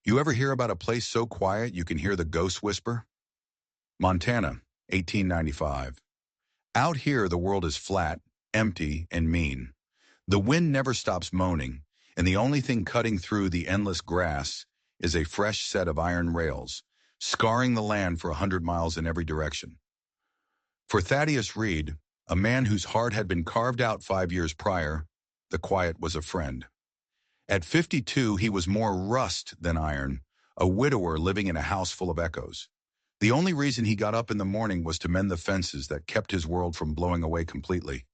You ever hear about a place so quiet you can hear the ghosts whisper? Montana, 1895. Out here, the world is flat, empty, and mean. The wind never stops moaning, and the only thing cutting through the endless grass is a fresh set of iron rails, scarring the land for 100 miles in every direction. For Thaddeus Reed, a man whose heart had been carved out 5 years prior, the quiet was a friend. At 52, he was more rust than iron, a widower living in a house full of echoes. The only reason he got up in the morning was to mend the fences that kept his world from blowing away completely.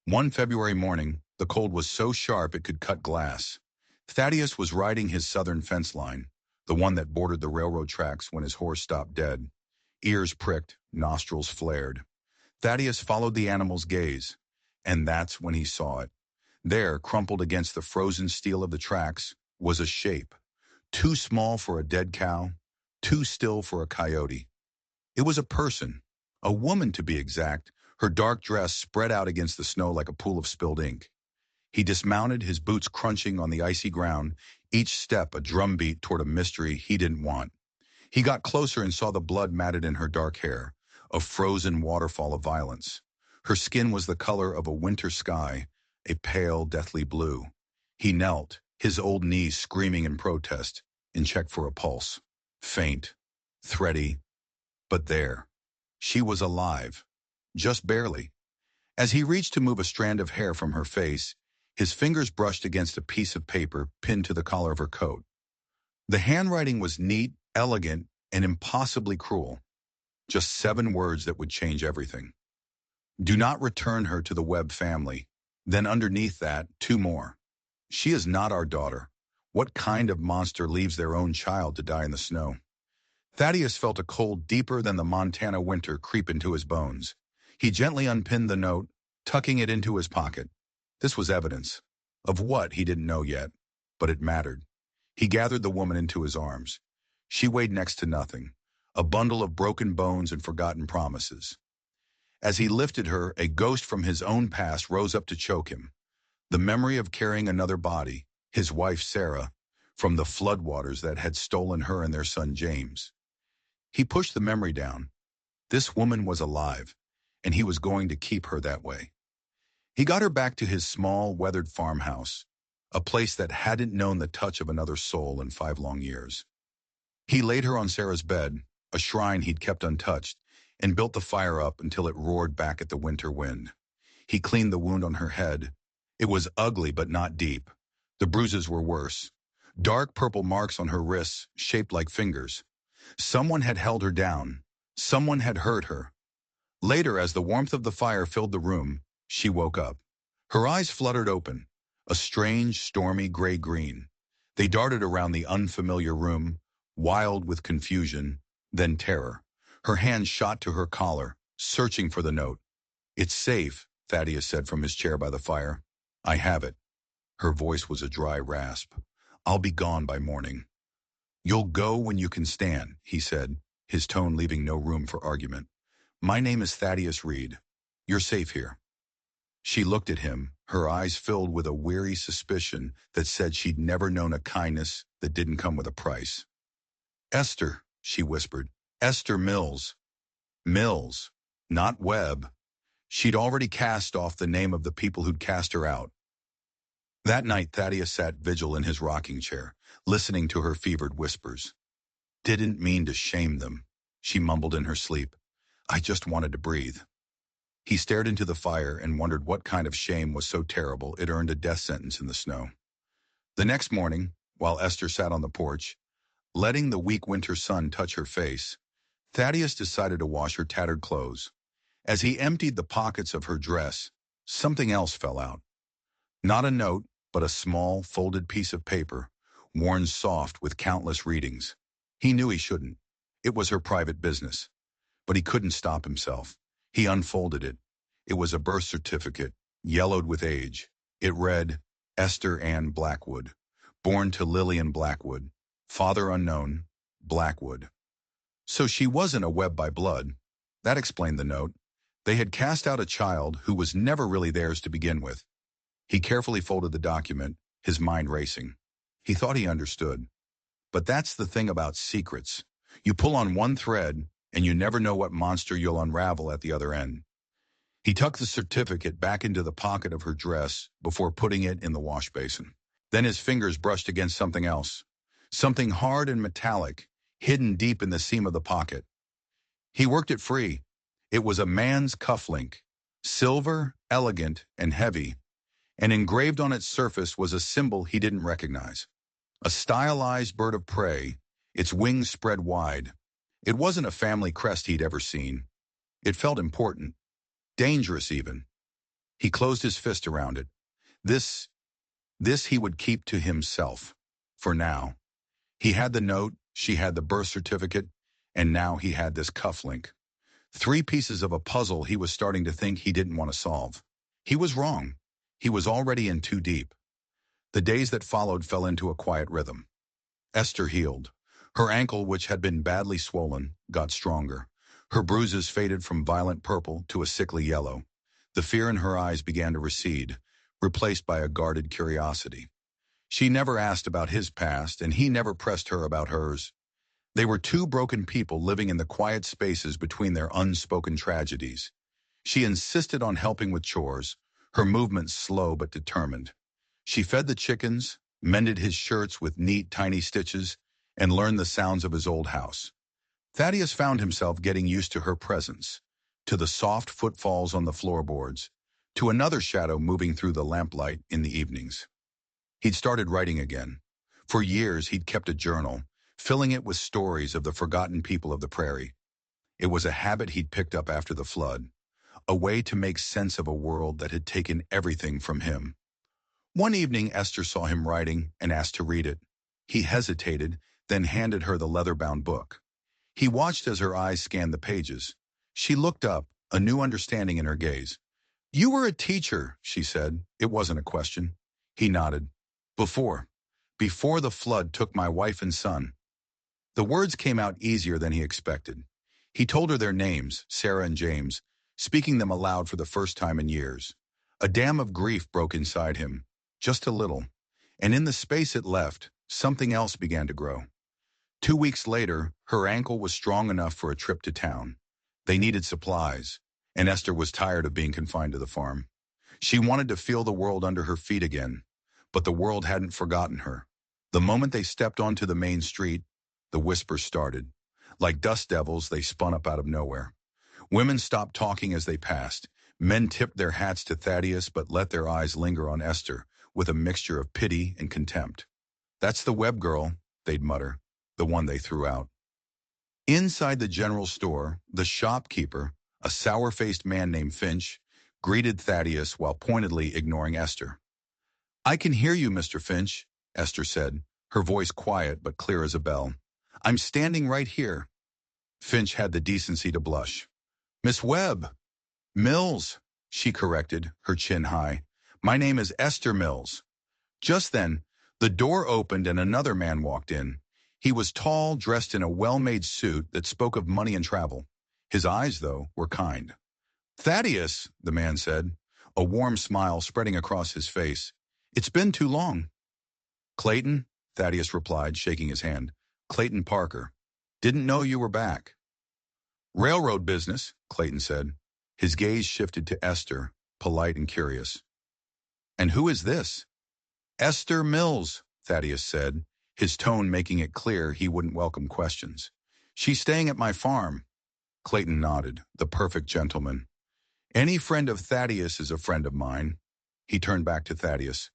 One February morning, the cold was so sharp it could cut glass. Thaddeus was riding his southern fence line, the one that bordered the railroad tracks, when his horse stopped dead. Ears pricked, nostrils flared. Thaddeus followed the animal's gaze, and that's when he saw it. There, crumpled against the frozen steel of the tracks, was a shape, too small for a dead cow, too still for a coyote. It was a person, a woman to be exact, her dark dress spread out against the snow like a pool of spilled ink. He dismounted, his boots crunching on the icy ground, each step a drumbeat toward a mystery he didn't want. He got closer and saw the blood matted in her dark hair, a frozen waterfall of violence. Her skin was the color of a winter sky, a pale, deathly blue. He knelt, his old knees screaming in protest, in check for a pulse. Faint, thready, but there. She was alive, just barely. As he reached to move a strand of hair from her face, his fingers brushed against a piece of paper pinned to the collar of her coat. The handwriting was neat, elegant, and impossibly cruel. Just 7 words that would change everything. Do not return her to the Webb family. Then underneath that, 2 more. She is not our daughter. What kind of monster leaves their own child to die in the snow? Thaddeus felt a cold deeper than the Montana winter creep into his bones. He gently unpinned the note, tucking it into his pocket. This was evidence. Of what, he didn't know yet, but it mattered. He gathered the woman into his arms. She weighed next to nothing, a bundle of broken bones and forgotten promises. As he lifted her, a ghost from his own past rose up to choke him. The memory of carrying another body, his wife Sarah, from the floodwaters that had stolen her and their son James. He pushed the memory down. This woman was alive, and he was going to keep her that way. He got her back to his small, weathered farmhouse, a place that hadn't known the touch of another soul in 5 long years. He laid her on Sarah's bed, a shrine he'd kept untouched, and built the fire up until it roared back at the winter wind. He cleaned the wound on her head. It was ugly but not deep. The bruises were worse. Dark purple marks on her wrists, shaped like fingers. Someone had held her down. Someone had hurt her. Later, as the warmth of the fire filled the room, she woke up. Her eyes fluttered open, a strange, stormy gray-green. They darted around the unfamiliar room, wild with confusion, then terror. Her hand shot to her collar, searching for the note. "It's safe," Thaddeus said from his chair by the fire. "I have it." Her voice was a dry rasp. "I'll be gone by morning." "You'll go when you can stand," he said, his tone leaving no room for argument. "My name is Thaddeus Reed. You're safe here." She looked at him, her eyes filled with a weary suspicion that said she'd never known a kindness that didn't come with a price. "Esther," she whispered. "Esther Mills." Mills, not Webb. She'd already cast off the name of the people who'd cast her out. That night, Thaddeus sat vigil in his rocking chair, listening to her fevered whispers. "Didn't mean to shame them," she mumbled in her sleep. "I just wanted to breathe." He stared into the fire and wondered what kind of shame was so terrible it earned a death sentence in the snow. The next morning, while Esther sat on the porch, letting the weak winter sun touch her face, Thaddeus decided to wash her tattered clothes. As he emptied the pockets of her dress, something else fell out. Not a note, but a small, folded piece of paper, worn soft with countless readings. He knew he shouldn't. It was her private business. But he couldn't stop himself. He unfolded it. It was a birth certificate, yellowed with age. It read, "Esther Ann Blackwood, born to Lillian Blackwood, father unknown, Blackwood." So she wasn't a Webb by blood. That explained the note. They had cast out a child who was never really theirs to begin with. He carefully folded the document, his mind racing. He thought he understood. But that's the thing about secrets. You pull on one thread, and you never know what monster you'll unravel at the other end. He tucked the certificate back into the pocket of her dress before putting it in the wash basin. Then his fingers brushed against something else, something hard and metallic, hidden deep in the seam of the pocket. He worked it free. It was a man's cufflink, silver, elegant, and heavy, and engraved on its surface was a symbol he didn't recognize. A stylized bird of prey, its wings spread wide. It wasn't a family crest he'd ever seen. It felt important, dangerous even. He closed his fist around it. This, this he would keep to himself. For now. He had the note, she had the birth certificate, and now he had this cufflink. Three pieces of a puzzle he was starting to think he didn't want to solve. He was wrong. He was already in too deep. The days that followed fell into a quiet rhythm. Esther healed. Her ankle, which had been badly swollen, got stronger. Her bruises faded from violent purple to a sickly yellow. The fear in her eyes began to recede, replaced by a guarded curiosity. She never asked about his past, and he never pressed her about hers. They were two broken people living in the quiet spaces between their unspoken tragedies. She insisted on helping with chores, her movements slow but determined. She fed the chickens, mended his shirts with neat, tiny stitches, and learned the sounds of his old house. Thaddeus found himself getting used to her presence, to the soft footfalls on the floorboards, to another shadow moving through the lamplight in the evenings. He'd started writing again. For years, he'd kept a journal, filling it with stories of the forgotten people of the prairie. It was a habit he'd picked up after the flood, a way to make sense of a world that had taken everything from him. One evening, Esther saw him writing and asked to read it. He hesitated, then handed her the leather-bound book. He watched as her eyes scanned the pages. She looked up, a new understanding in her gaze. "You were a teacher," she said. It wasn't a question. He nodded. Before the flood took my wife and son." The words came out easier than he expected. He told her their names, Sarah and James, speaking them aloud for the first time in years. A dam of grief broke inside him, just a little, and in the space it left, something else began to grow. 2 weeks later, her ankle was strong enough for a trip to town. They needed supplies, and Esther was tired of being confined to the farm. She wanted to feel the world under her feet again, but the world hadn't forgotten her. The moment they stepped onto the main street, the whispers started. Like dust devils, they spun up out of nowhere. Women stopped talking as they passed. Men tipped their hats to Thaddeus but let their eyes linger on Esther with a mixture of pity and contempt. "That's the Webb girl," they'd mutter, the one they threw out. Inside the general store, the shopkeeper, a sour-faced man named Finch, greeted Thaddeus while pointedly ignoring Esther. "I can hear you, Mr. Finch," Esther said, her voice quiet but clear as a bell. "I'm standing right here." Finch had the decency to blush. "Miss Webb." "Mills," she corrected, her chin high. "My name is Esther Mills." Just then, the door opened and another man walked in. He was tall, dressed in a well-made suit that spoke of money and travel. His eyes, though, were kind. "Thaddeus," the man said, a warm smile spreading across his face. "It's been too long." "Clayton," Thaddeus replied, shaking his hand. "Clayton Parker. Didn't know you were back." "Railroad business," Clayton said. His gaze shifted to Esther, polite and curious. "And who is this?" "Esther Mills," Thaddeus said, his tone making it clear he wouldn't welcome questions. "She's staying at my farm." Clayton nodded, the perfect gentleman. "Any friend of Thaddeus is a friend of mine." He turned back to Thaddeus.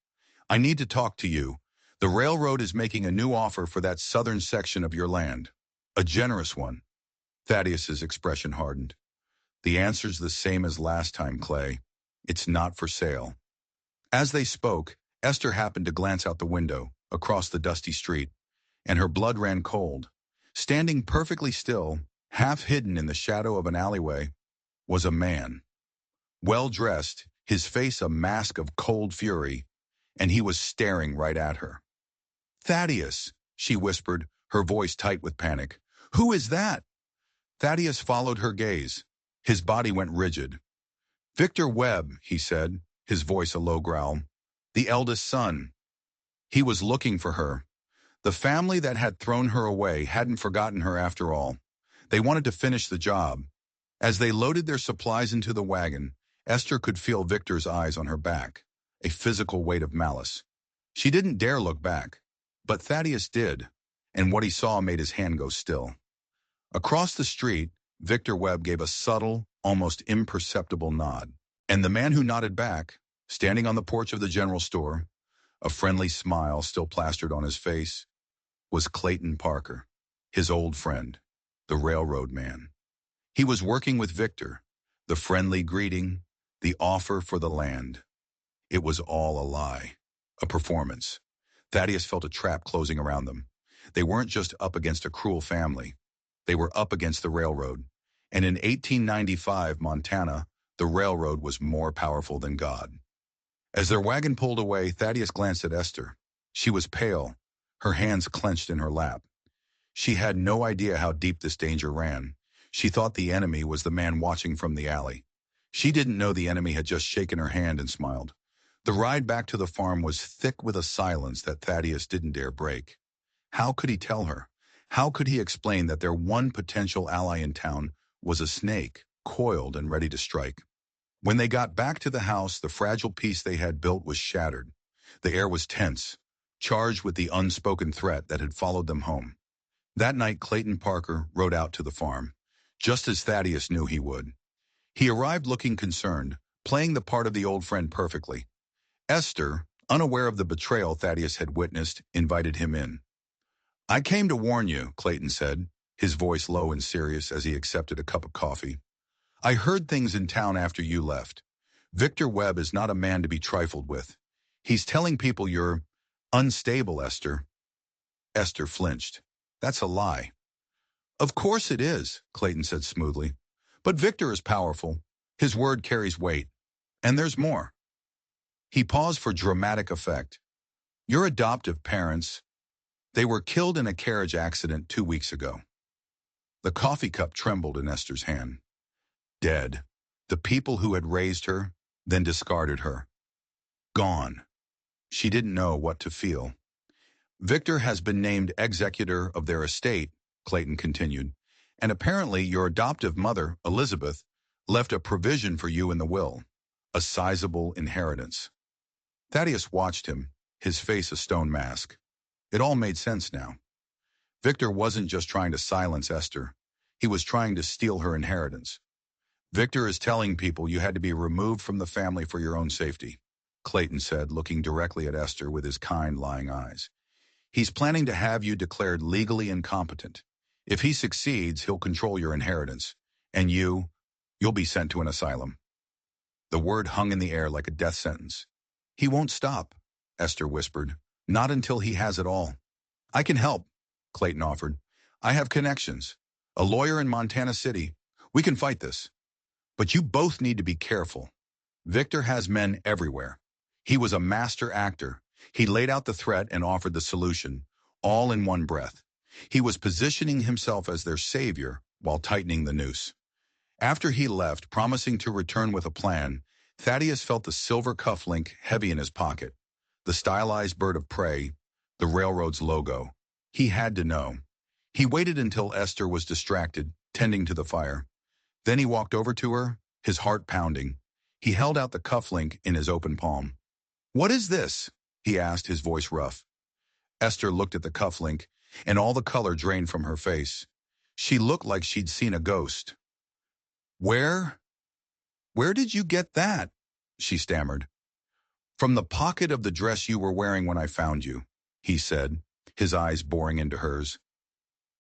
"I need to talk to you. The railroad is making a new offer for that southern section of your land. A generous one." Thaddeus's expression hardened. "The answer's the same as last time, Clay. It's not for sale." As they spoke, Esther happened to glance out the window, across the dusty street, and her blood ran cold. Standing perfectly still, half hidden in the shadow of an alleyway, was a man. Well-dressed, his face a mask of cold fury, and he was staring right at her. "Thaddeus," she whispered, her voice tight with panic. "Who is that?" Thaddeus followed her gaze. His body went rigid. "Victor Webb," he said, his voice a low growl. "The eldest son." He was looking for her. The family that had thrown her away hadn't forgotten her after all. They wanted to finish the job. As they loaded their supplies into the wagon, Esther could feel Victor's eyes on her back, a physical weight of malice. She didn't dare look back, but Thaddeus did, and what he saw made his hand go still. Across the street, Victor Webb gave a subtle, almost imperceptible nod, and the man who nodded back, standing on the porch of the general store, a friendly smile still plastered on his face, was Clayton Parker, his old friend, the railroad man. He was working with Victor, the friendly greeting, the offer for the land. It was all a lie, a performance. Thaddeus felt a trap closing around them. They weren't just up against a cruel family. They were up against the railroad. And in 1895, Montana, the railroad was more powerful than God. As their wagon pulled away, Thaddeus glanced at Esther. She was pale, her hands clenched in her lap. She had no idea how deep this danger ran. She thought the enemy was the man watching from the alley. She didn't know the enemy had just shaken her hand and smiled. The ride back to the farm was thick with a silence that Thaddeus didn't dare break. How could he tell her? How could he explain that their one potential ally in town was a snake, coiled and ready to strike? When they got back to the house, the fragile peace they had built was shattered. The air was tense, charged with the unspoken threat that had followed them home. That night, Clayton Parker rode out to the farm, just as Thaddeus knew he would. He arrived looking concerned, playing the part of the old friend perfectly. Esther, unaware of the betrayal Thaddeus had witnessed, invited him in. "I came to warn you," Clayton said, his voice low and serious as he accepted a cup of coffee. "I heard things in town after you left. Victor Webb is not a man to be trifled with. He's telling people you're unstable, Esther." Esther flinched. "That's a lie." "Of course it is," Clayton said smoothly. "But Victor is powerful. His word carries weight. And there's more." He paused for dramatic effect. "Your adoptive parents, they were killed in a carriage accident 2 weeks ago." The coffee cup trembled in Esther's hand. Dead. The people who had raised her, then discarded her. Gone. She didn't know what to feel. "Victor has been named executor of their estate," Clayton continued, "and apparently your adoptive mother, Elizabeth, left a provision for you in the will, a sizable inheritance." Thaddeus watched him, his face a stone mask. It all made sense now. Victor wasn't just trying to silence Esther. He was trying to steal her inheritance. "Victor is telling people you had to be removed from the family for your own safety," Clayton said, looking directly at Esther with his kind, lying eyes. "He's planning to have you declared legally incompetent. If he succeeds, he'll control your inheritance. And you'll be sent to an asylum." The word hung in the air like a death sentence. "He won't stop," Esther whispered. "Not until he has it all." "I can help," Clayton offered. "I have connections. A lawyer in Montana City. We can fight this. But you both need to be careful. Victor has men everywhere. He was a master actor. He laid out the threat and offered the solution, all in one breath. He was positioning himself as their savior while tightening the noose. After he left, promising to return with a plan, Thaddeus felt the silver cufflink heavy in his pocket, the stylized bird of prey, the railroad's logo. He had to know. He waited until Esther was distracted, tending to the fire. Then he walked over to her, his heart pounding. He held out the cufflink in his open palm. "What is this?" he asked, his voice rough. Esther looked at the cufflink, and all the color drained from her face. She looked like she'd seen a ghost. Where did you get that?" she stammered. "From the pocket of the dress you were wearing when I found you," he said, his eyes boring into hers.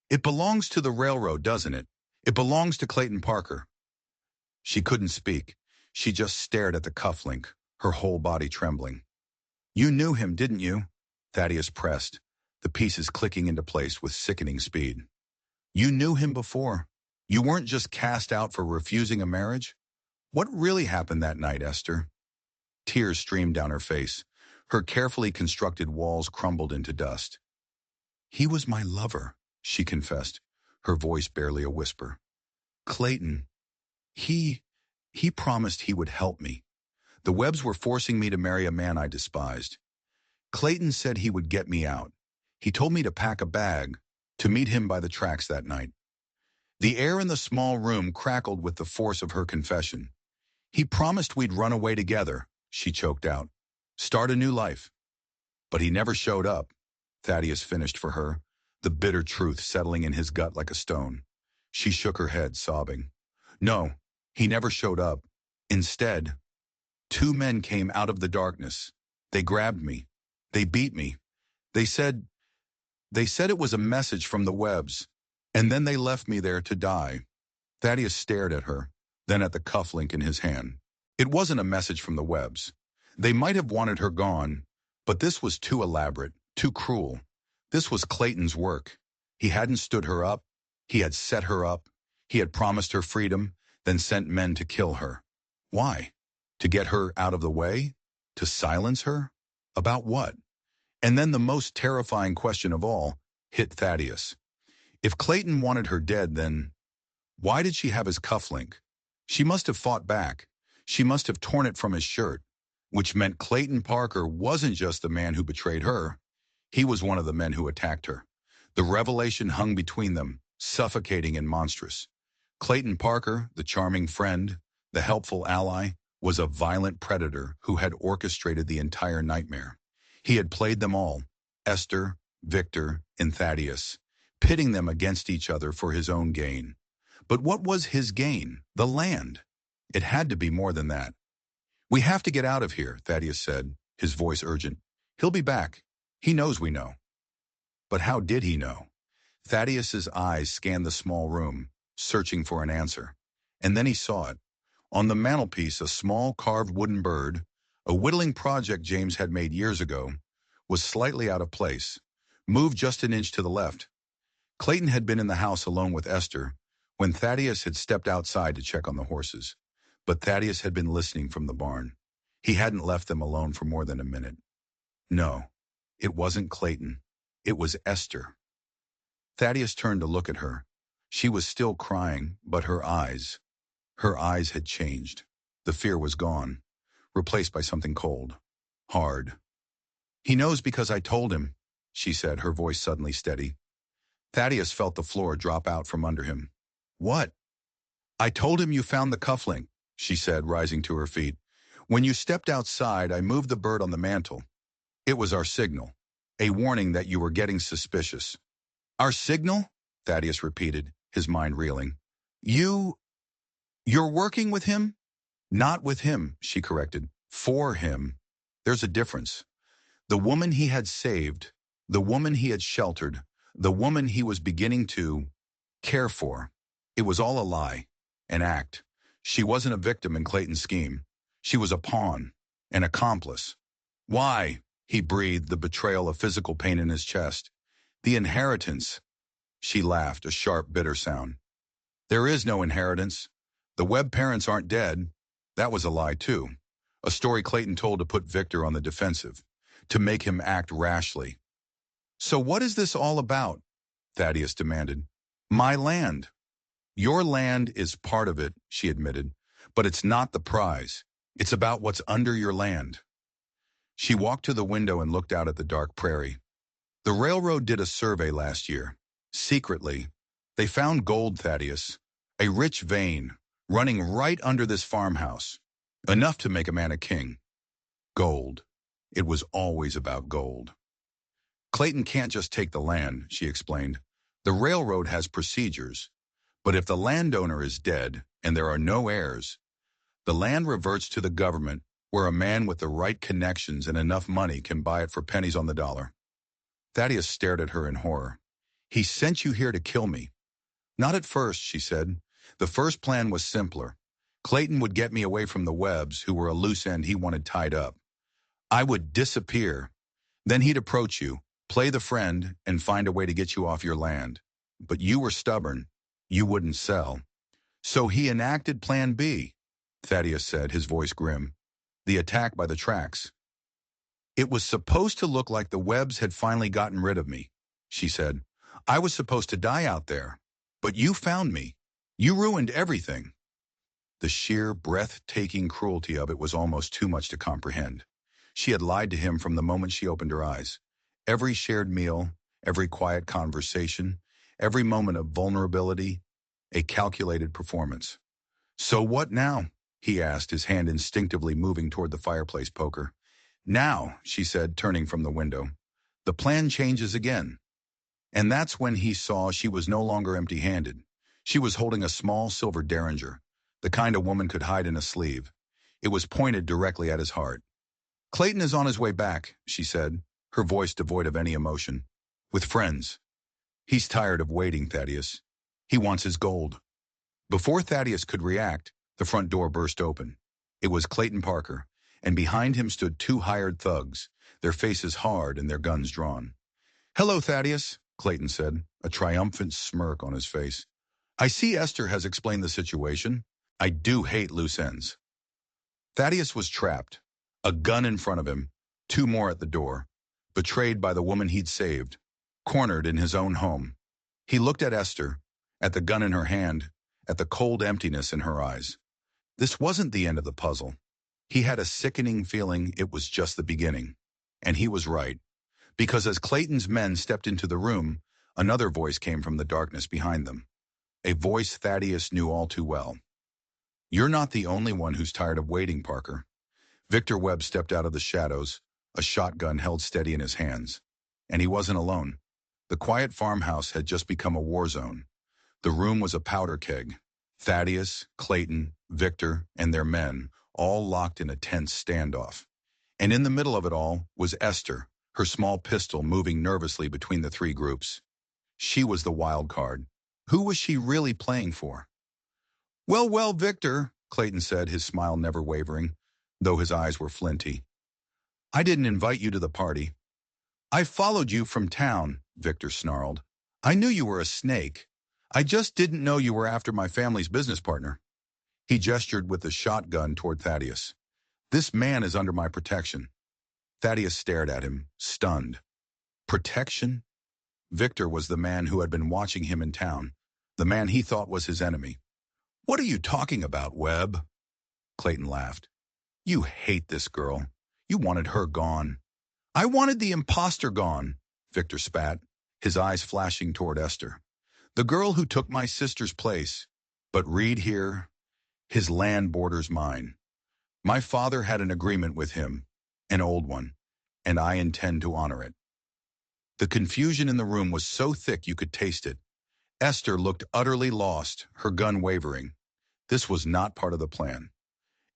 "It belongs to the railroad, doesn't it? It belongs to Clayton Parker." She couldn't speak. She just stared at the cufflink, her whole body trembling. "You knew him, didn't you?" Thaddeus pressed, the pieces clicking into place with sickening speed. "You knew him before. You weren't just cast out for refusing a marriage? What really happened that night, Esther?" Tears streamed down her face. Her carefully constructed walls crumbled into dust. "He was my lover," she confessed, her voice barely a whisper. "Clayton, he promised he would help me. The Webbs were forcing me to marry a man I despised. Clayton said he would get me out. He told me to pack a bag, to meet him by the tracks that night. The air in the small room crackled with the force of her confession. He promised we'd run away together, she choked out. Start a new life. But he never showed up, Thaddeus finished for her, the bitter truth settling in his gut like a stone. She shook her head, sobbing. No, he never showed up. Instead, two men came out of the darkness. They grabbed me. They beat me. They said it was a message from the Webbs, and then they left me there to die. Thaddeus stared at her, then at the cufflink in his hand. It wasn't a message from the Webbs. They might have wanted her gone, but this was too elaborate, too cruel. This was Clayton's work. He hadn't stood her up. He had set her up. He had promised her freedom, then sent men to kill her. Why? To get her out of the way? To silence her? About what? And then the most terrifying question of all hit Thaddeus. If Clayton wanted her dead, then why did she have his cufflink? She must have fought back. She must have torn it from his shirt, which meant Clayton Parker wasn't just the man who betrayed her. He was one of the men who attacked her. The revelation hung between them, suffocating and monstrous. Clayton Parker, the charming friend, the helpful ally, was a violent predator who had orchestrated the entire nightmare. He had played them all, Esther, Victor, and Thaddeus, pitting them against each other for his own gain. But what was his gain? The land. It had to be more than that. We have to get out of here, Thaddeus said, his voice urgent. He'll be back. He knows we know. But how did he know? Thaddeus's eyes scanned the small room, searching for an answer. And then he saw it. On the mantelpiece, a small carved wooden bird, a whittling project James had made years ago, was slightly out of place, moved just an inch to the left. Clayton had been in the house alone with Esther when Thaddeus had stepped outside to check on the horses. But Thaddeus had been listening from the barn. He hadn't left them alone for more than a minute. No, it wasn't Clayton. It was Esther. Thaddeus turned to look at her. She was still crying, but her eyes had changed. The fear was gone, replaced by something cold, hard. He knows because I told him, she said, her voice suddenly steady. Thaddeus felt the floor drop out from under him. What? I told him you found the cufflink, she said, rising to her feet. When you stepped outside, I moved the bird on the mantel. It was our signal, a warning that you were getting suspicious. Our signal? Thaddeus repeated, his mind reeling. You're working with him? Not with him, she corrected. For him. There's a difference. The woman he had saved, the woman he had sheltered, the woman he was beginning to care for. It was all a lie, an act. She wasn't a victim in Clayton's scheme. She was a pawn, an accomplice. Why? He breathed, the betrayal of physical pain in his chest. The inheritance. She laughed, a sharp, bitter sound. There is no inheritance. The Webb parents aren't dead. That was a lie, too. A story Clayton told to put Victor on the defensive, to make him act rashly. So what is this all about? Thaddeus demanded. My land. Your land is part of it, she admitted, but it's not the prize. It's about what's under your land. She walked to the window and looked out at the dark prairie. The railroad did a survey last year. Secretly, they found gold, Thaddeus, a rich vein, running right under this farmhouse. Enough to make a man a king. Gold. It was always about gold. Clayton can't just take the land, she explained. The railroad has procedures. But if the landowner is dead and there are no heirs, the land reverts to the government, where a man with the right connections and enough money can buy it for pennies on the dollar. Thaddeus stared at her in horror. He sent you here to kill me. Not at first, she said. The first plan was simpler. Clayton would get me away from the Webbs, who were a loose end he wanted tied up. I would disappear. Then he'd approach you, play the friend, and find a way to get you off your land. But you were stubborn. You wouldn't sell. So he enacted Plan B, Thaddeus said, his voice grim. The attack by the tracks. It was supposed to look like the Webbs had finally gotten rid of me, she said. I was supposed to die out there. But you found me. You ruined everything. The sheer, breathtaking cruelty of it was almost too much to comprehend. She had lied to him from the moment she opened her eyes. Every shared meal, every quiet conversation, every moment of vulnerability, a calculated performance. "So what now?" he asked, his hand instinctively moving toward the fireplace poker. "Now," she said, turning from the window, "the plan changes again." And that's when he saw she was no longer empty-handed. She was holding a small silver derringer, the kind a woman could hide in a sleeve. It was pointed directly at his heart. "Clayton is on his way back," she said, her voice devoid of any emotion. "With friends. He's tired of waiting, Thaddeus. He wants his gold." Before Thaddeus could react, the front door burst open. It was Clayton Parker, and behind him stood two hired thugs, their faces hard and their guns drawn. "Hello, Thaddeus," Clayton said, a triumphant smirk on his face. "I see Esther has explained the situation. I do hate loose ends." Thaddeus was trapped, a gun in front of him, two more at the door, betrayed by the woman he'd saved, cornered in his own home. He looked at Esther, at the gun in her hand, at the cold emptiness in her eyes. This wasn't the end of the puzzle. He had a sickening feeling it was just the beginning. And he was right. Because as Clayton's men stepped into the room, another voice came from the darkness behind them. A voice Thaddeus knew all too well. "You're not the only one who's tired of waiting, Parker." Victor Webb stepped out of the shadows, a shotgun held steady in his hands. And he wasn't alone. The quiet farmhouse had just become a war zone. The room was a powder keg. Thaddeus, Clayton, Victor, and their men, all locked in a tense standoff. And in the middle of it all was Esther, her small pistol moving nervously between the three groups. She was the wild card. Who was she really playing for? "Well, well, Victor," Clayton said, his smile never wavering, though his eyes were flinty. "I didn't invite you to the party." "I followed you from town," Victor snarled. "I knew you were a snake. I just didn't know you were after my family's business partner." He gestured with the shotgun toward Thaddeus. "This man is under my protection." Thaddeus stared at him, stunned. Protection? Victor was the man who had been watching him in town, the man he thought was his enemy. "What are you talking about, Webb?" Clayton laughed. "You hate this girl. You wanted her gone." "I wanted the imposter gone," Victor spat, his eyes flashing toward Esther. "The girl who took my sister's place. But Reed here, his land borders mine. My father had an agreement with him, an old one, and I intend to honor it." The confusion in the room was so thick you could taste it. Esther looked utterly lost, her gun wavering. This was not part of the plan.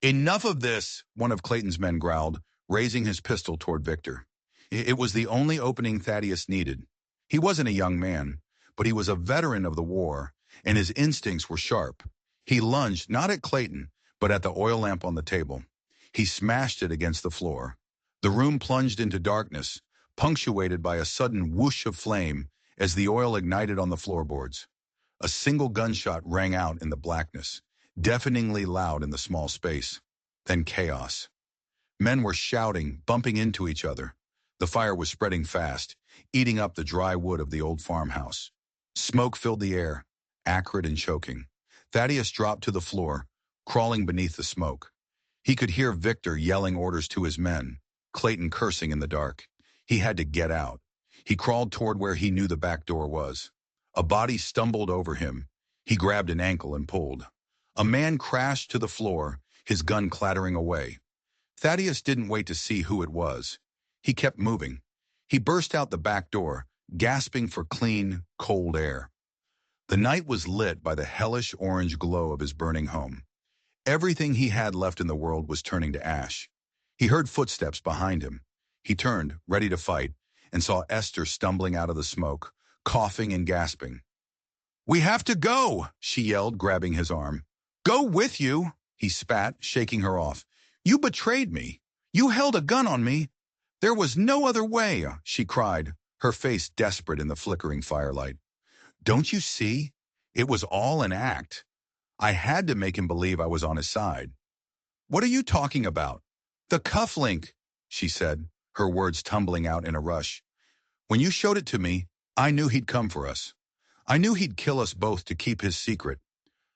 "Enough of this," one of Clayton's men growled, raising his pistol toward Victor. It was the only opening Thaddeus needed. He wasn't a young man, but he was a veteran of the war, and his instincts were sharp. He lunged not at Clayton, but at the oil lamp on the table. He smashed it against the floor. The room plunged into darkness, punctuated by a sudden whoosh of flame as the oil ignited on the floorboards. A single gunshot rang out in the blackness, deafeningly loud in the small space. Then chaos. Men were shouting, bumping into each other. The fire was spreading fast, eating up the dry wood of the old farmhouse. Smoke filled the air, acrid and choking. Thaddeus dropped to the floor, crawling beneath the smoke. He could hear Victor yelling orders to his men, Clayton cursing in the dark. He had to get out. He crawled toward where he knew the back door was. A body stumbled over him. He grabbed an ankle and pulled. A man crashed to the floor, his gun clattering away. Thaddeus didn't wait to see who it was. He kept moving. He burst out the back door, gasping for clean, cold air. The night was lit by the hellish orange glow of his burning home. Everything he had left in the world was turning to ash. He heard footsteps behind him. He turned, ready to fight, and saw Esther stumbling out of the smoke, coughing and gasping. "We have to go," she yelled, grabbing his arm. "Go with you," he spat, shaking her off. "You betrayed me. You held a gun on me. There was no other way," she cried, her face desperate in the flickering firelight. "Don't you see? It was all an act. I had to make him believe I was on his side." "What are you talking about?" "The cufflink," she said, her words tumbling out in a rush. "When you showed it to me, I knew he'd come for us. I knew he'd kill us both to keep his secret.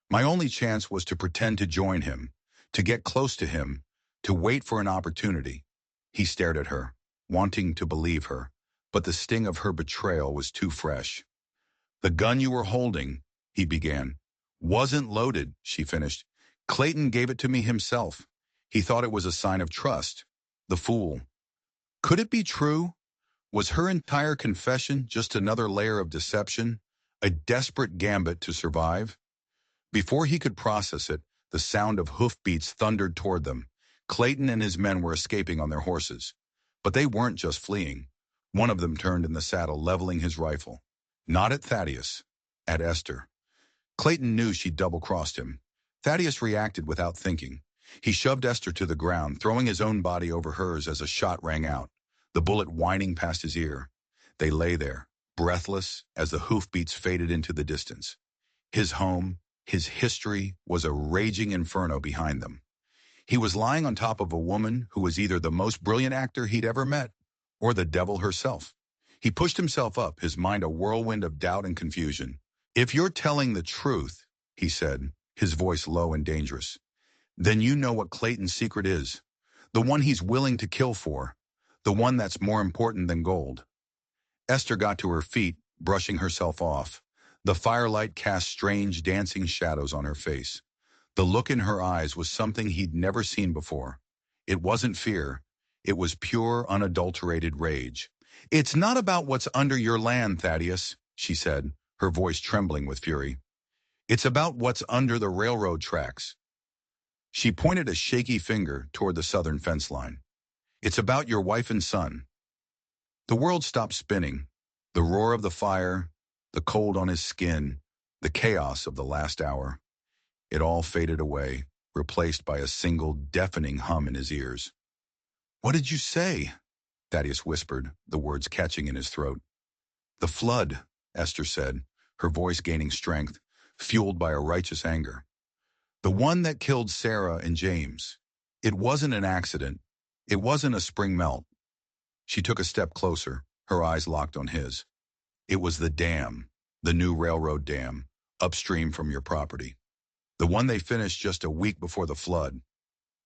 My only chance was to pretend to join him, to get close to him, to wait for an opportunity." He stared at her, wanting to believe her, but the sting of her betrayal was too fresh. "The gun you were holding," he began. "Wasn't loaded," she finished. "Clayton gave it to me himself. He thought it was a sign of trust. The fool." Could it be true? Was her entire confession just another layer of deception, a desperate gambit to survive? Before he could process it, the sound of hoofbeats thundered toward them. Clayton and his men were escaping on their horses. But they weren't just fleeing. One of them turned in the saddle, leveling his rifle. Not at Thaddeus, at Esther. Clayton knew she'd double-crossed him. Thaddeus reacted without thinking. He shoved Esther to the ground, throwing his own body over hers as a shot rang out, the bullet whining past his ear. They lay there, breathless, as the hoofbeats faded into the distance. His home, his history, was a raging inferno behind them. He was lying on top of a woman who was either the most brilliant actor he'd ever met, or the devil herself. He pushed himself up, his mind a whirlwind of doubt and confusion. "If you're telling the truth," he said, his voice low and dangerous, "then you know what Clayton's secret is. The one he's willing to kill for. The one that's more important than gold." Esther got to her feet, brushing herself off. The firelight cast strange, dancing shadows on her face. The look in her eyes was something he'd never seen before. It wasn't fear. It was pure, unadulterated rage. "It's not about what's under your land, Thaddeus," she said, her voice trembling with fury. "It's about what's under the railroad tracks." She pointed a shaky finger toward the southern fence line. "It's about your wife and son." The world stopped spinning. The roar of the fire, the cold on his skin, the chaos of the last hour. It all faded away, replaced by a single deafening hum in his ears. "What did you say?" Thaddeus whispered, the words catching in his throat. "The flood," Esther said, her voice gaining strength, fueled by a righteous anger. "The one that killed Sarah and James. It wasn't an accident. It wasn't a spring melt." She took a step closer, her eyes locked on his. "It was the dam, the new railroad dam, upstream from your property. The one they finished just a week before the flood."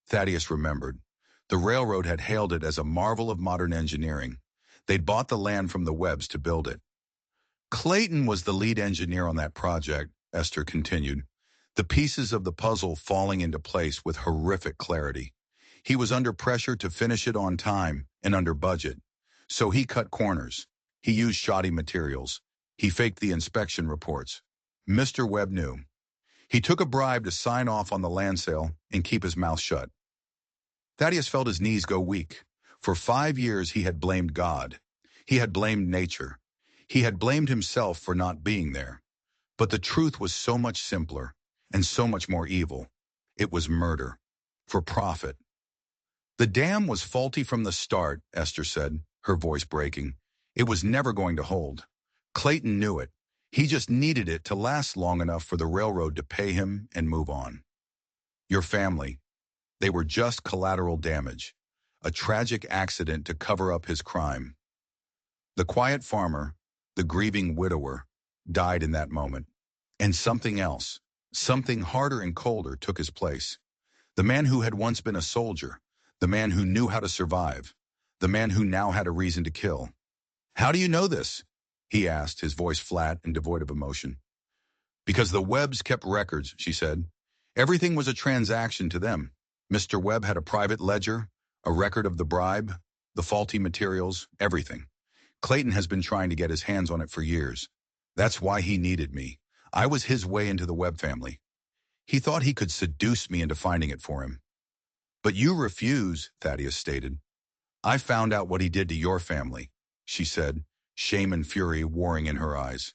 Thaddeus remembered. The railroad had hailed it as a marvel of modern engineering. They'd bought the land from the Webbs to build it. "Clayton was the lead engineer on that project," Esther continued, the pieces of the puzzle falling into place with horrific clarity. "He was under pressure to finish it on time and under budget. So he cut corners. He used shoddy materials. He faked the inspection reports. Mr. Webb knew. He took a bribe to sign off on the land sale and keep his mouth shut." Thaddeus felt his knees go weak. For 5 years he had blamed God. He had blamed nature. He had blamed himself for not being there. But the truth was so much simpler and so much more evil. It was murder. For profit. "The dam was faulty from the start," Esther said, her voice breaking. "It was never going to hold. Clayton knew it. He just needed it to last long enough for the railroad to pay him and move on. Your family, they were just collateral damage, a tragic accident to cover up his crime." The quiet farmer, the grieving widower, died in that moment. And something else, something harder and colder, took his place. The man who had once been a soldier, the man who knew how to survive, the man who now had a reason to kill. "How do you know this?" he asked, his voice flat and devoid of emotion. "Because the Webbs kept records," she said. "Everything was a transaction to them. Mr. Webb had a private ledger, a record of the bribe, the faulty materials, everything. Clayton has been trying to get his hands on it for years. That's why he needed me. I was his way into the Webb family. He thought he could seduce me into finding it for him." "But you refuse," Thaddeus stated. "I found out what he did to your family," she said, shame and fury warring in her eyes.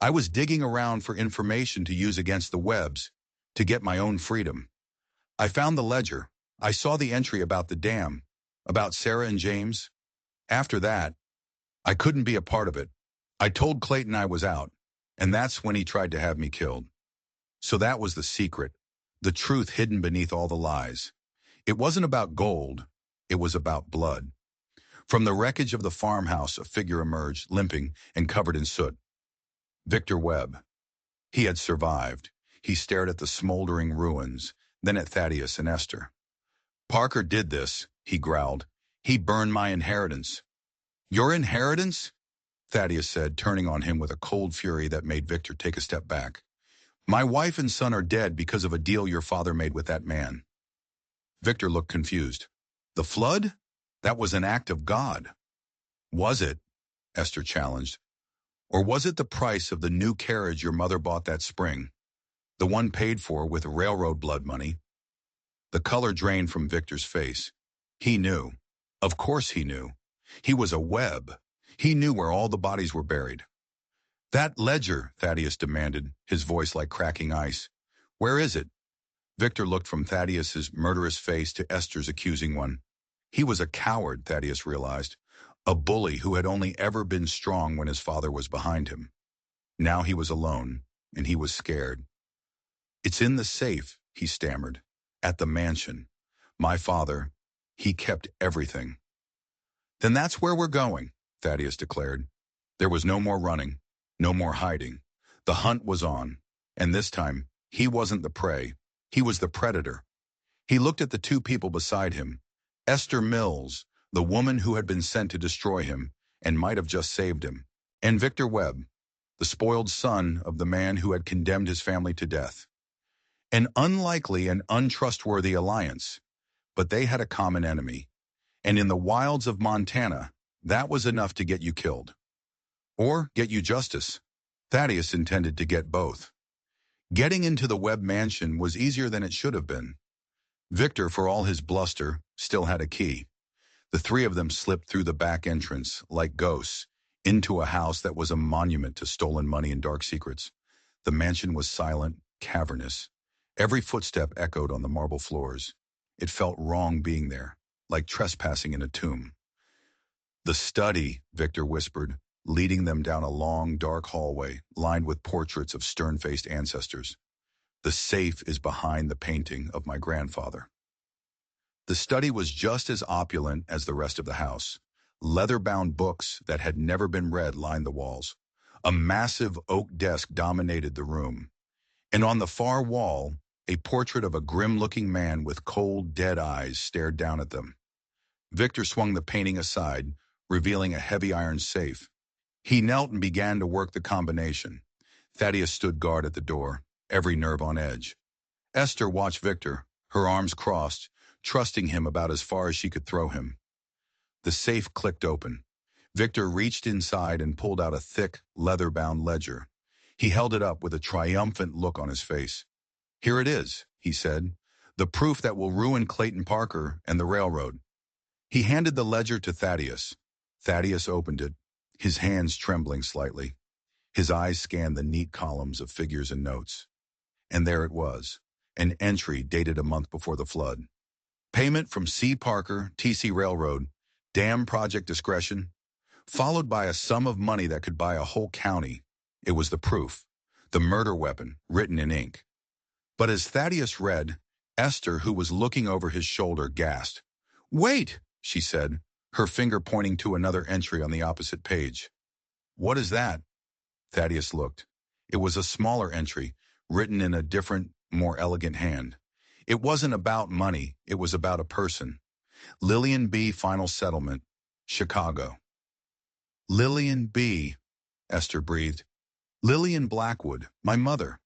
"I was digging around for information to use against the Webbs, to get my own freedom. I found the ledger. I saw the entry about the dam, about Sarah and James. After that, I couldn't be a part of it. I told Clayton I was out, and that's when he tried to have me killed. So that was the secret, the truth hidden beneath all the lies. It wasn't about gold, it was about blood." From the wreckage of the farmhouse, a figure emerged, limping and covered in soot. Victor Webb. He had survived. He stared at the smoldering ruins, then at Thaddeus and Esther. "Parker did this," he growled. "He burned my inheritance." Your inheritance? Thaddeus said, turning on him with a cold fury that made Victor take a step back. My wife and son are dead because of a deal your father made with that man. Victor looked confused. The flood? That was an act of God. Was it? Esther challenged. Or was it the price of the new carriage your mother bought that spring? The one paid for with railroad blood money? The color drained from Victor's face. He knew. Of course he knew. He was a Webb. He knew where all the bodies were buried. That ledger, Thaddeus demanded, his voice like cracking ice. Where is it? Victor looked from Thaddeus's murderous face to Esther's accusing one. He was a coward, Thaddeus realized. A bully who had only ever been strong when his father was behind him. Now he was alone, and he was scared. It's in the safe, he stammered. At the mansion. My father, he kept everything. Then that's where we're going, Thaddeus declared. There was no more running, no more hiding. The hunt was on, and this time, he wasn't the prey. He was the predator. He looked at the two people beside him. Esther Mills, the woman who had been sent to destroy him and might have just saved him. And Victor Webb, the spoiled son of the man who had condemned his family to death. An unlikely and untrustworthy alliance, but they had a common enemy. And in the wilds of Montana, that was enough to get you killed. Or get you justice. Thaddeus intended to get both. Getting into the Webb mansion was easier than it should have been. Victor, for all his bluster, still had a key. The three of them slipped through the back entrance, like ghosts, into a house that was a monument to stolen money and dark secrets. The mansion was silent, cavernous. Every footstep echoed on the marble floors. It felt wrong being there, like trespassing in a tomb. The study, Victor whispered, leading them down a long, dark hallway lined with portraits of stern-faced ancestors. The safe is behind the painting of my grandfather. The study was just as opulent as the rest of the house. Leather-bound books that had never been read lined the walls. A massive oak desk dominated the room. And on the far wall, a portrait of a grim-looking man with cold, dead eyes stared down at them. Victor swung the painting aside, revealing a heavy iron safe. He knelt and began to work the combination. Thaddeus stood guard at the door, every nerve on edge. Esther watched Victor, her arms crossed, trusting him about as far as she could throw him. The safe clicked open. Victor reached inside and pulled out a thick, leather-bound ledger. He held it up with a triumphant look on his face. Here it is, he said, the proof that will ruin Clayton Parker and the railroad. He handed the ledger to Thaddeus. Thaddeus opened it, his hands trembling slightly. His eyes scanned the neat columns of figures and notes. And there it was, an entry dated a month before the flood. Payment from C. Parker, TC Railroad, dam project discretion, followed by a sum of money that could buy a whole county. It was the proof, the murder weapon, written in ink. But as Thaddeus read, Esther, who was looking over his shoulder, gasped. Wait, she said, her finger pointing to another entry on the opposite page. What is that? Thaddeus looked. It was a smaller entry, written in a different, more elegant hand. It wasn't about money, it was about a person. Lillian B. Final Settlement, Chicago. Lillian B., Esther breathed. Lillian Blackwood, my mother.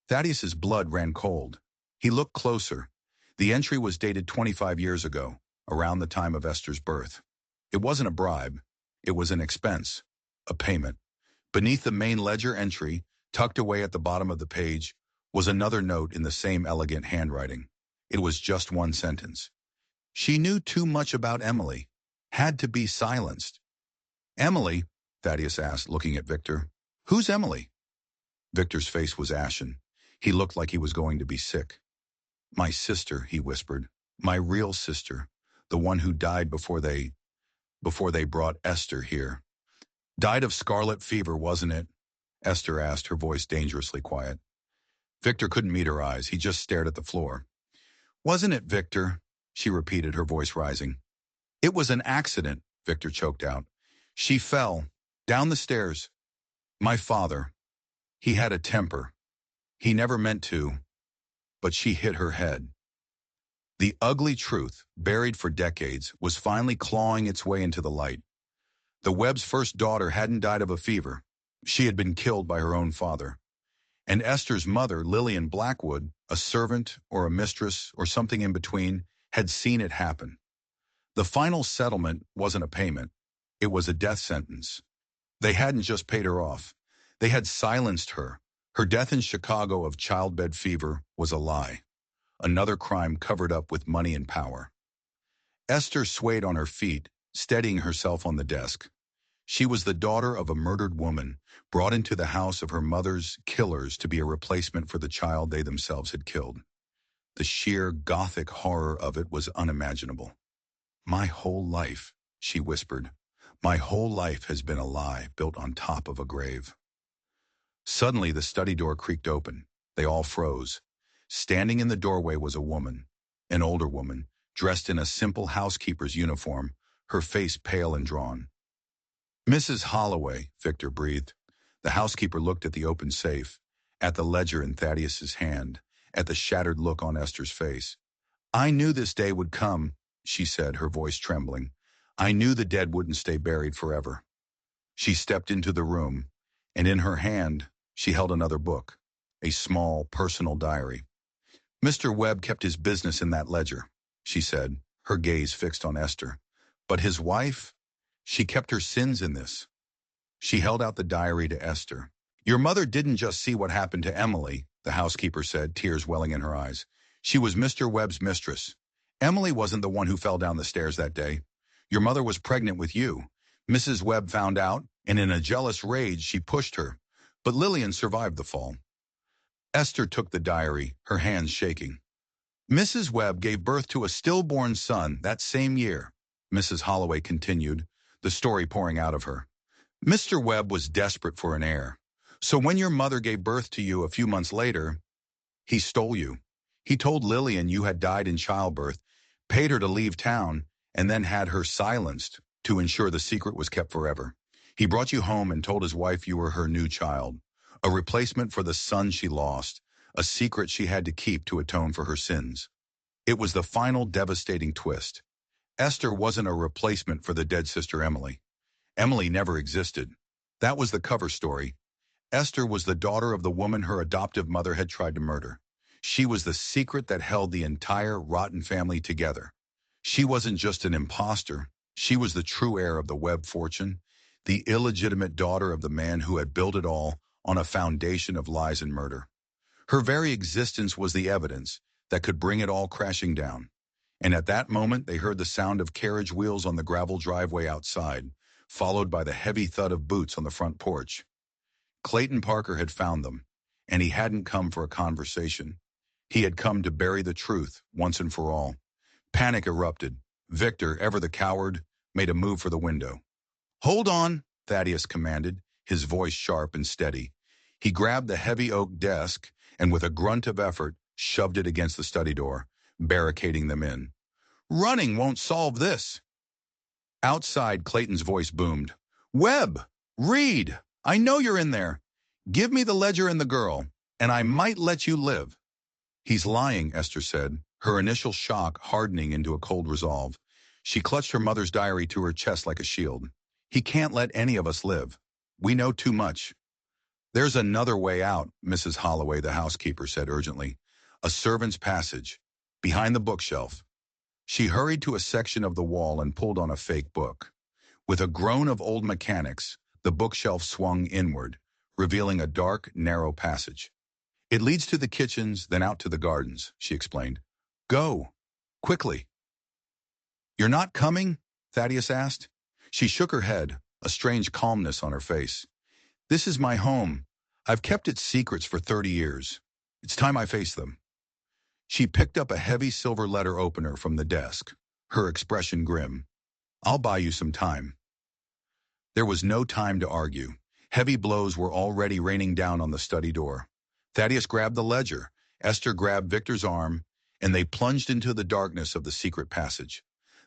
Thaddeus's blood ran cold. He looked closer. The entry was dated 25 years ago, around the time of Esther's birth. It wasn't a bribe. It was an expense, a payment. Beneath the main ledger entry, tucked away at the bottom of the page, was another note in the same elegant handwriting. It was just one sentence. She knew too much about Emily. Had to be silenced. Emily? Thaddeus asked, looking at Victor. Who's Emily? Victor's face was ashen. He looked like he was going to be sick. My sister, he whispered. My real sister. The one who died before they brought Esther here. Died of scarlet fever, wasn't it? Esther asked, her voice dangerously quiet. Victor couldn't meet her eyes. He just stared at the floor. Wasn't it, Victor? She repeated, her voice rising. It was an accident, Victor choked out. She fell, down the stairs. My father. He had a temper. He never meant to, but she hit her head. The ugly truth, buried for decades, was finally clawing its way into the light. The Webb's first daughter hadn't died of a fever. She had been killed by her own father. And Esther's mother, Lillian Blackwood, a servant or a mistress or something in between, had seen it happen. The final settlement wasn't a payment. It was a death sentence. They hadn't just paid her off. They had silenced her. Her death in Chicago of childbed fever was a lie. Another crime covered up with money and power. Esther swayed on her feet, steadying herself on the desk. She was the daughter of a murdered woman, brought into the house of her mother's killers to be a replacement for the child they themselves had killed. The sheer gothic horror of it was unimaginable. "My whole life," she whispered, "my whole life has been a lie built on top of a grave." Suddenly the study door creaked open. They all froze. Standing in the doorway was a woman, an older woman, dressed in a simple housekeeper's uniform, her face pale and drawn. "Mrs. Holloway," Victor breathed. The housekeeper looked at the open safe, at the ledger in Thaddeus's hand, at the shattered look on Esther's face. "I knew this day would come," she said, her voice trembling. "I knew the dead wouldn't stay buried forever." She stepped into the room, and in her hand, she held another book, a small, personal diary. "Mr. Webb kept his business in that ledger," she said, her gaze fixed on Esther. "But his wife? She kept her sins in this." She held out the diary to Esther. "Your mother didn't just see what happened to Emily," the housekeeper said, tears welling in her eyes. "She was Mr. Webb's mistress. Emily wasn't the one who fell down the stairs that day. Your mother was pregnant with you. Mrs. Webb found out, and in a jealous rage she pushed her. But Lillian survived the fall." Esther took the diary, her hands shaking. "Mrs. Webb gave birth to a stillborn son that same year," Mrs. Holloway continued, the story pouring out of her. "Mr. Webb was desperate for an heir. So when your mother gave birth to you a few months later, he stole you. He told Lillian you had died in childbirth, paid her to leave town, and then had her silenced to ensure the secret was kept forever. He brought you home and told his wife you were her new child, a replacement for the son she lost, a secret she had to keep to atone for her sins. It was the final devastating twist. Esther wasn't a replacement for the dead sister Emily. Emily never existed. That was the cover story. Esther was the daughter of the woman her adoptive mother had tried to murder. She was the secret that held the entire rotten family together. She wasn't just an imposter. She was the true heir of the Webb fortune, the illegitimate daughter of the man who had built it all on a foundation of lies and murder. Her very existence was the evidence that could bring it all crashing down. And at that moment, they heard the sound of carriage wheels on the gravel driveway outside, followed by the heavy thud of boots on the front porch. Clayton Parker had found them, and he hadn't come for a conversation. He had come to bury the truth once and for all. Panic erupted. Victor, ever the coward, made a move for the window. "Hold on," Thaddeus commanded, his voice sharp and steady. He grabbed the heavy oak desk and with a grunt of effort, shoved it against the study door, barricading them in. "Running won't solve this." Outside, Clayton's voice boomed. "Webb! Reed! I know you're in there. Give me the ledger and the girl, and I might let you live." "He's lying," Esther said, her initial shock hardening into a cold resolve. She clutched her mother's diary to her chest like a shield. "He can't let any of us live. We know too much." "There's another way out," Mrs. Holloway, the housekeeper, said urgently. "A servant's passage, behind the bookshelf." She hurried to a section of the wall and pulled on a fake book. With a groan of old mechanics, the bookshelf swung inward, revealing a dark, narrow passage. "It leads to the kitchens, then out to the gardens," she explained. "Go. Quickly." "You're not coming?" Thaddeus asked. She shook her head, a strange calmness on her face. "This is my home. I've kept its secrets for 30 years. It's time I face them." She picked up a heavy silver letter opener from the desk, her expression grim. "I'll buy you some time." There was no time to argue. Heavy blows were already raining down on the study door. Thaddeus grabbed the ledger, Esther grabbed Victor's arm, and they plunged into the darkness of the secret passage.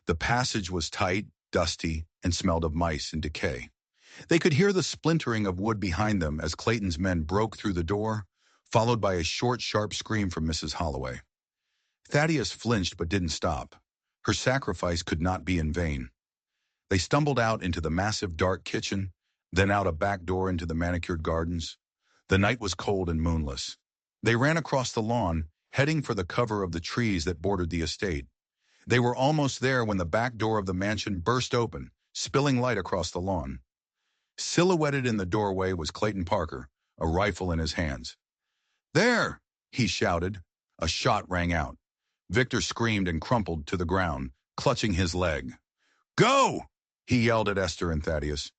The passage was tight, dusty, and smelled of mice and decay. They could hear the splintering of wood behind them as Clayton's men broke through the door, followed by a short, sharp scream from Mrs. Holloway. Thaddeus flinched but didn't stop. Her sacrifice could not be in vain. They stumbled out into the massive dark kitchen, then out a back door into the manicured gardens. The night was cold and moonless. They ran across the lawn, heading for the cover of the trees that bordered the estate. They were almost there when the back door of the mansion burst open, spilling light across the lawn. Silhouetted in the doorway was Clayton Parker, a rifle in his hands. "There!" he shouted. A shot rang out. Victor screamed and crumpled to the ground, clutching his leg. "Go!" he yelled at Esther and Thaddeus.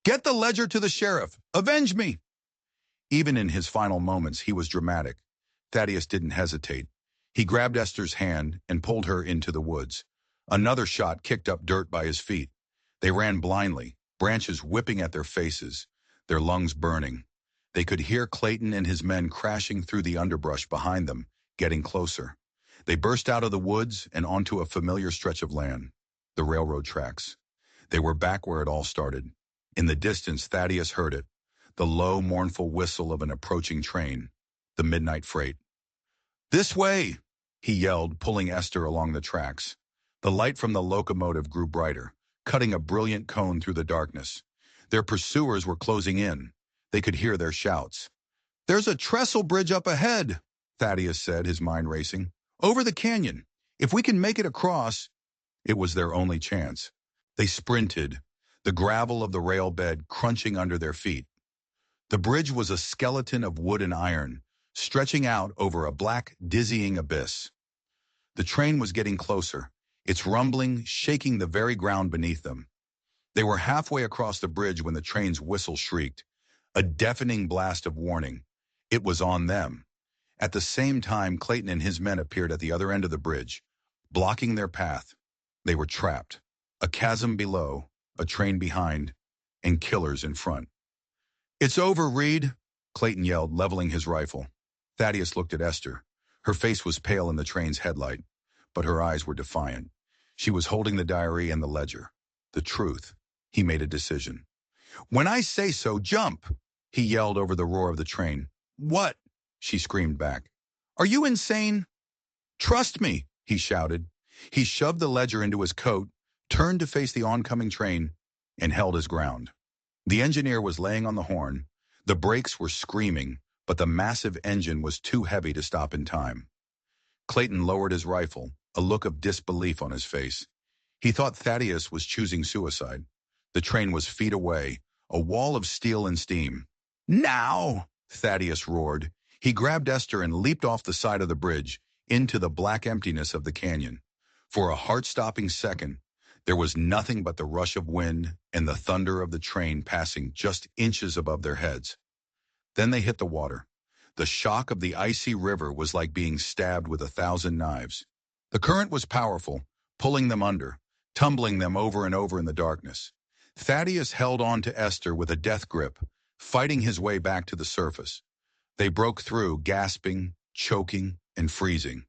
"Get the ledger to the sheriff! Avenge me!" Even in his final moments, he was dramatic. Thaddeus didn't hesitate. He grabbed Esther's hand and pulled her into the woods. Another shot kicked up dirt by his feet. They ran blindly, branches whipping at their faces, their lungs burning. They could hear Clayton and his men crashing through the underbrush behind them, getting closer. They burst out of the woods and onto a familiar stretch of land, the railroad tracks. They were back where it all started. In the distance, Thaddeus heard it, the low, mournful whistle of an approaching train, the midnight freight. "This way!" he yelled, pulling Esther along the tracks. The light from the locomotive grew brighter, cutting a brilliant cone through the darkness. Their pursuers were closing in. They could hear their shouts. "There's a trestle bridge up ahead," Thaddeus said, his mind racing. "Over the canyon. If we can make it across—" It was their only chance. They sprinted, the gravel of the rail bed crunching under their feet. The bridge was a skeleton of wood and iron, stretching out over a black, dizzying abyss. The train was getting closer, its rumbling shaking the very ground beneath them. They were halfway across the bridge when the train's whistle shrieked, a deafening blast of warning. It was on them. At the same time, Clayton and his men appeared at the other end of the bridge, blocking their path. They were trapped. A chasm below, a train behind, and killers in front. "It's over, Reed," Clayton yelled, leveling his rifle. Thaddeus looked at Esther. Her face was pale in the train's headlight, but her eyes were defiant. She was holding the diary and the ledger. The truth. He made a decision. "When I say so, jump!" he yelled over the roar of the train. "What?" she screamed back. "Are you insane?" "Trust me," he shouted. He shoved the ledger into his coat, turned to face the oncoming train, and held his ground. The engineer was laying on the horn. The brakes were screaming, but the massive engine was too heavy to stop in time. Clayton lowered his rifle, a look of disbelief on his face. He thought Thaddeus was choosing suicide. The train was feet away, a wall of steel and steam. "Now!" Thaddeus roared. He grabbed Esther and leaped off the side of the bridge into the black emptiness of the canyon. For a heart-stopping second, there was nothing but the rush of wind and the thunder of the train passing just inches above their heads. Then they hit the water. The shock of the icy river was like being stabbed with 1,000 knives. The current was powerful, pulling them under, tumbling them over and over in the darkness. Thaddeus held on to Esther with a death grip, fighting his way back to the surface. They broke through, gasping, choking, and freezing.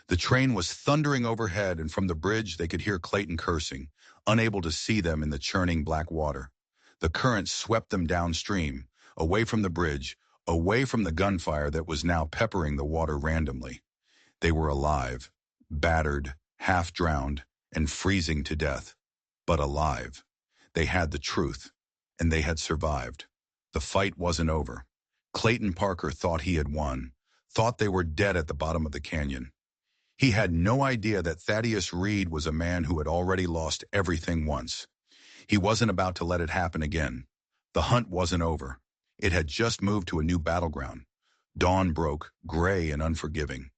The train was thundering overhead, and from the bridge they could hear Clayton cursing, unable to see them in the churning black water. The current swept them downstream, away from the bridge, away from the gunfire that was now peppering the water randomly. They were alive, battered, half-drowned, and freezing to death. But alive. They had the truth, and they had survived. The fight wasn't over. Clayton Parker thought he had won, thought they were dead at the bottom of the canyon. He had no idea that Thaddeus Reed was a man who had already lost everything once. He wasn't about to let it happen again. The hunt wasn't over. It had just moved to a new battleground. Dawn broke, gray and unforgiving.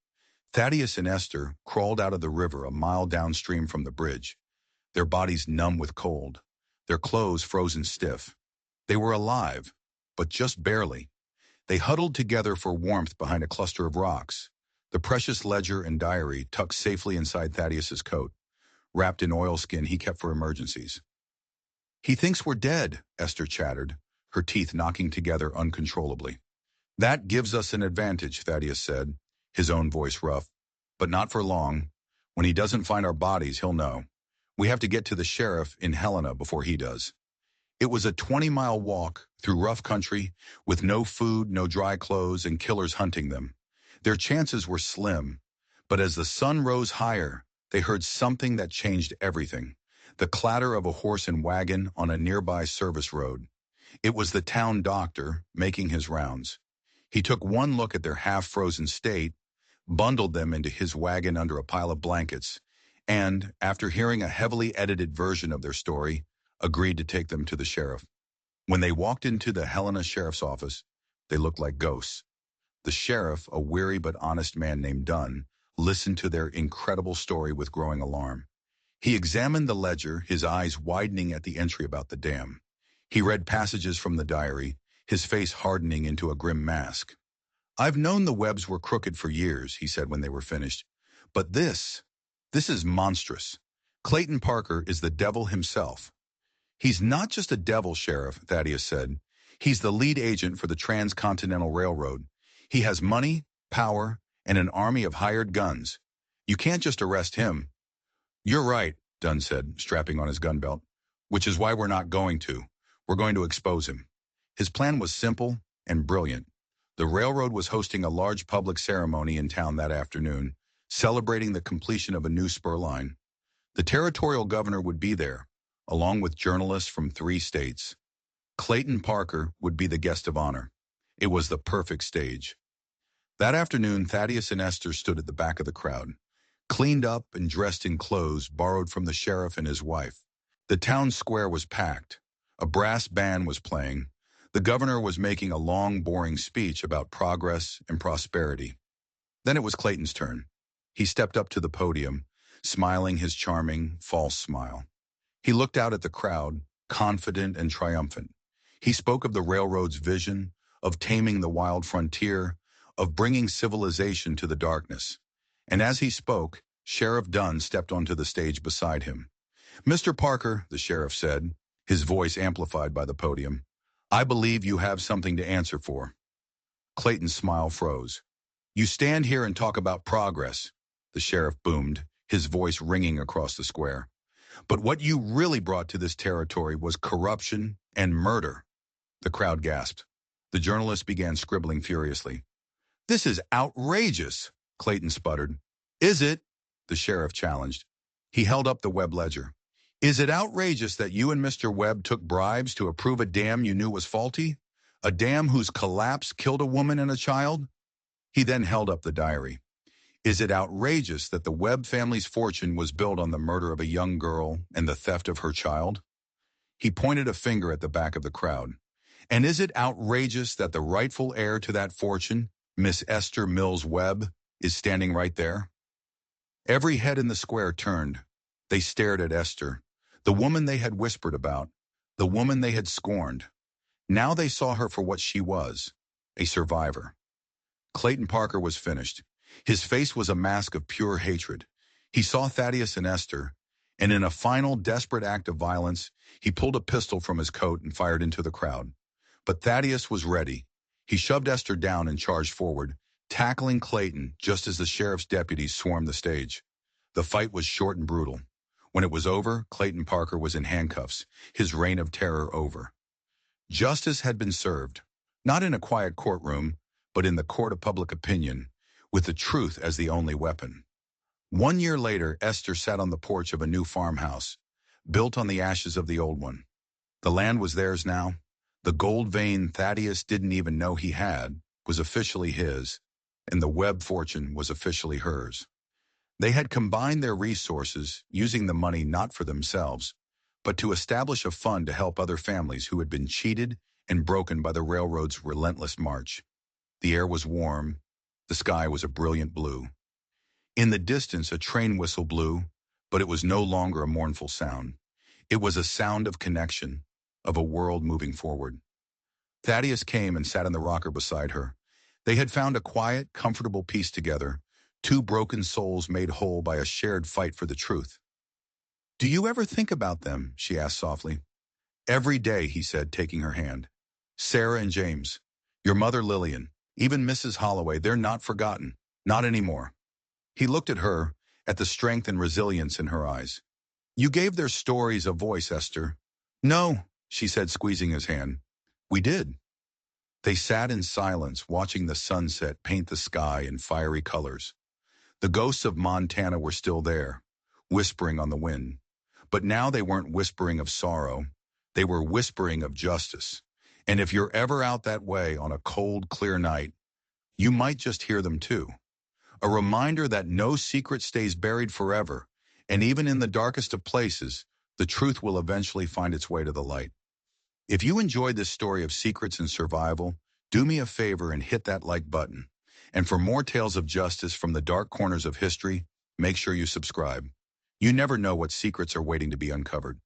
Thaddeus and Esther crawled out of the river a mile downstream from the bridge, their bodies numb with cold, their clothes frozen stiff. They were alive, but just barely. They huddled together for warmth behind a cluster of rocks, the precious ledger and diary tucked safely inside Thaddeus's coat, wrapped in oilskin he kept for emergencies. "He thinks we're dead," Esther chattered, her teeth knocking together uncontrollably. "That gives us an advantage," Thaddeus said, his own voice rough. "But not for long. When he doesn't find our bodies, he'll know. We have to get to the sheriff in Helena before he does." It was a 20-mile walk through rough country with no food, no dry clothes, and killers hunting them. Their chances were slim, but as the sun rose higher, they heard something that changed everything. the clatter of a horse and wagon on a nearby service road. It was the town doctor making his rounds. He took one look at their half-frozen state, bundled them into his wagon under a pile of blankets, and, after hearing a heavily edited version of their story, agreed to take them to the sheriff. When they walked into the Helena sheriff's office, they looked like ghosts. The sheriff, a weary but honest man named Dunn, listened to their incredible story with growing alarm. He examined the ledger, his eyes widening at the entry about the dam. He read passages from the diary, his face hardening into a grim mask. "I've known the Webbs were crooked for years," he said when they were finished. "But this is monstrous. Clayton Parker is the devil himself." "He's not just a devil, Sheriff," Thaddeus said. "He's the lead agent for the Transcontinental Railroad. He has money, power, and an army of hired guns. You can't just arrest him." "You're right," Dunn said, strapping on his gun belt. "Which is why we're not going to. We're going to expose him." His plan was simple and brilliant. The railroad was hosting a large public ceremony in town that afternoon, celebrating the completion of a new spur line. The territorial governor would be there, along with journalists from 3 states. Clayton Parker would be the guest of honor. It was the perfect stage. That afternoon, Thaddeus and Esther stood at the back of the crowd, cleaned up and dressed in clothes borrowed from the sheriff and his wife. The town square was packed. A brass band was playing. The governor was making a long, boring speech about progress and prosperity. Then it was Clayton's turn. He stepped up to the podium, smiling his charming, false smile. He looked out at the crowd, confident and triumphant. He spoke of the railroad's vision, of taming the wild frontier, of bringing civilization to the darkness. And as he spoke, Sheriff Dunn stepped onto the stage beside him. "Mr. Parker," the sheriff said, his voice amplified by the podium, "I believe you have something to answer for." Clayton's smile froze. "You stand here and talk about progress," the sheriff boomed, his voice ringing across the square. "But what you really brought to this territory was corruption and murder." The crowd gasped. The journalists began scribbling furiously. "This is outrageous," Clayton sputtered. "Is it?" the sheriff challenged. He held up the Webb ledger. "Is it outrageous that you and Mr. Webb took bribes to approve a dam you knew was faulty? A dam whose collapse killed a woman and a child?" He then held up the diary. "Is it outrageous that the Webb family's fortune was built on the murder of a young girl and the theft of her child?" He pointed a finger at the back of the crowd. "And is it outrageous that the rightful heir to that fortune, Miss Esther Mills Webb, is standing right there?" Every head in the square turned. They stared at Esther, the woman they had whispered about, the woman they had scorned. Now they saw her for what she was, a survivor. Clayton Parker was finished. His face was a mask of pure hatred. He saw Thaddeus and Esther, and in a final desperate act of violence, he pulled a pistol from his coat and fired into the crowd. But Thaddeus was ready. He shoved Esther down and charged forward, tackling Clayton just as the sheriff's deputies swarmed the stage. The fight was short and brutal. When it was over, Clayton Parker was in handcuffs, his reign of terror over. Justice had been served, not in a quiet courtroom, but in the court of public opinion, with the truth as the only weapon. 1 year later, Esther sat on the porch of a new farmhouse, built on the ashes of the old one. The land was theirs now. The gold vein Thaddeus didn't even know he had was officially his, and the Webb fortune was officially hers. They had combined their resources, using the money not for themselves, but to establish a fund to help other families who had been cheated and broken by the railroad's relentless march. The air was warm. The sky was a brilliant blue. In the distance, a train whistle blew, but it was no longer a mournful sound. It was a sound of connection, of a world moving forward. Thaddeus came and sat in the rocker beside her. They had found a quiet, comfortable peace together, 2 broken souls made whole by a shared fight for the truth. "Do you ever think about them?" she asked softly. "Every day," he said, taking her hand. "Sarah and James, your mother Lillian, even Mrs. Holloway, they're not forgotten. Not anymore." He looked at her, at the strength and resilience in her eyes. "You gave their stories a voice, Esther." "No," she said, squeezing his hand. "We did." They sat in silence, watching the sunset paint the sky in fiery colors. The ghosts of Montana were still there, whispering on the wind. But now they weren't whispering of sorrow. They were whispering of justice. And if you're ever out that way on a cold, clear night, you might just hear them too. A reminder that no secret stays buried forever, and even in the darkest of places, the truth will eventually find its way to the light. If you enjoyed this story of secrets and survival, do me a favor and hit that like button. And for more tales of justice from the dark corners of history, make sure you subscribe. You never know what secrets are waiting to be uncovered.